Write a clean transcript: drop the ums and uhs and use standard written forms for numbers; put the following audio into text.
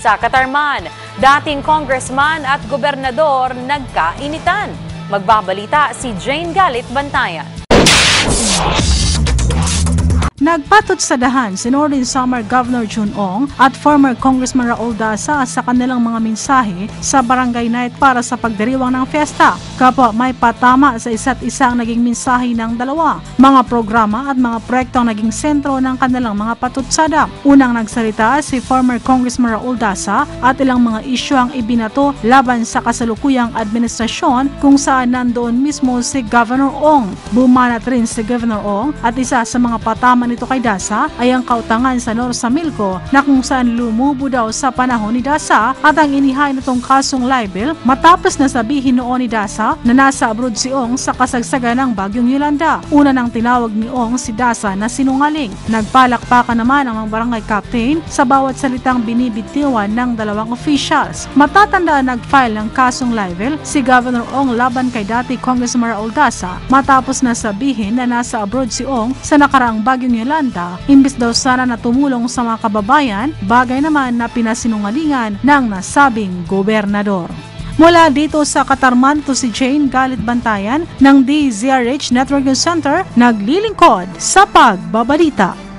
Sa Katarman, dating congressman at gobernador nagkainitan. Magbabalita si Jane Galit Bantayan. Nagpatutsadahan si Northern Samar Governor Jun Ong at former Congressman Raul Dasa sa kanilang mga mensahe sa Barangay Night para sa pagdiriwang ng fiesta. Kapwa may patama sa isa't isang naging mensahe ng dalawa, mga programa at mga proyekto ang naging sentro ng kanilang mga patutsada. Unang nagsalita si former Congressman Raul Dasa at ilang mga isyu ang ibinato laban sa kasalukuyang administrasyon kung saan nandoon mismo si Governor Ong. Bumanat rin si Governor Ong at isa sa mga patama nito kay Dasa ay ang kautangan sa Norsamilco na kung saan lumubo daw sa panahon ni Dasa at ang inihain nitong kasong libel matapos na sabihin noon ni Dasa na nasa abroad si Ong sa kasagsagan ng Bagyong Yolanda. Una nang tinawag ni Ong si Dasa na sinungaling. Nagpalakpakan naman ang mga barangay captain sa bawat salitang binibitiwan ng dalawang officials. Matatandaan nag-file ng kasong libel si Governor Ong laban kay dati Congressman Raul Dasa matapos na sabihin na nasa abroad si Ong sa nakaraang Bagyong Yolanda, imbis daw sana na tumulong sa mga kababayan, bagay naman na pinasinungalingan ng nasabing gobernador. Mula dito sa Katarman, to si Jane Galit Bantayan ng DZRH Network News Center, naglilingkod sa pagbabalita.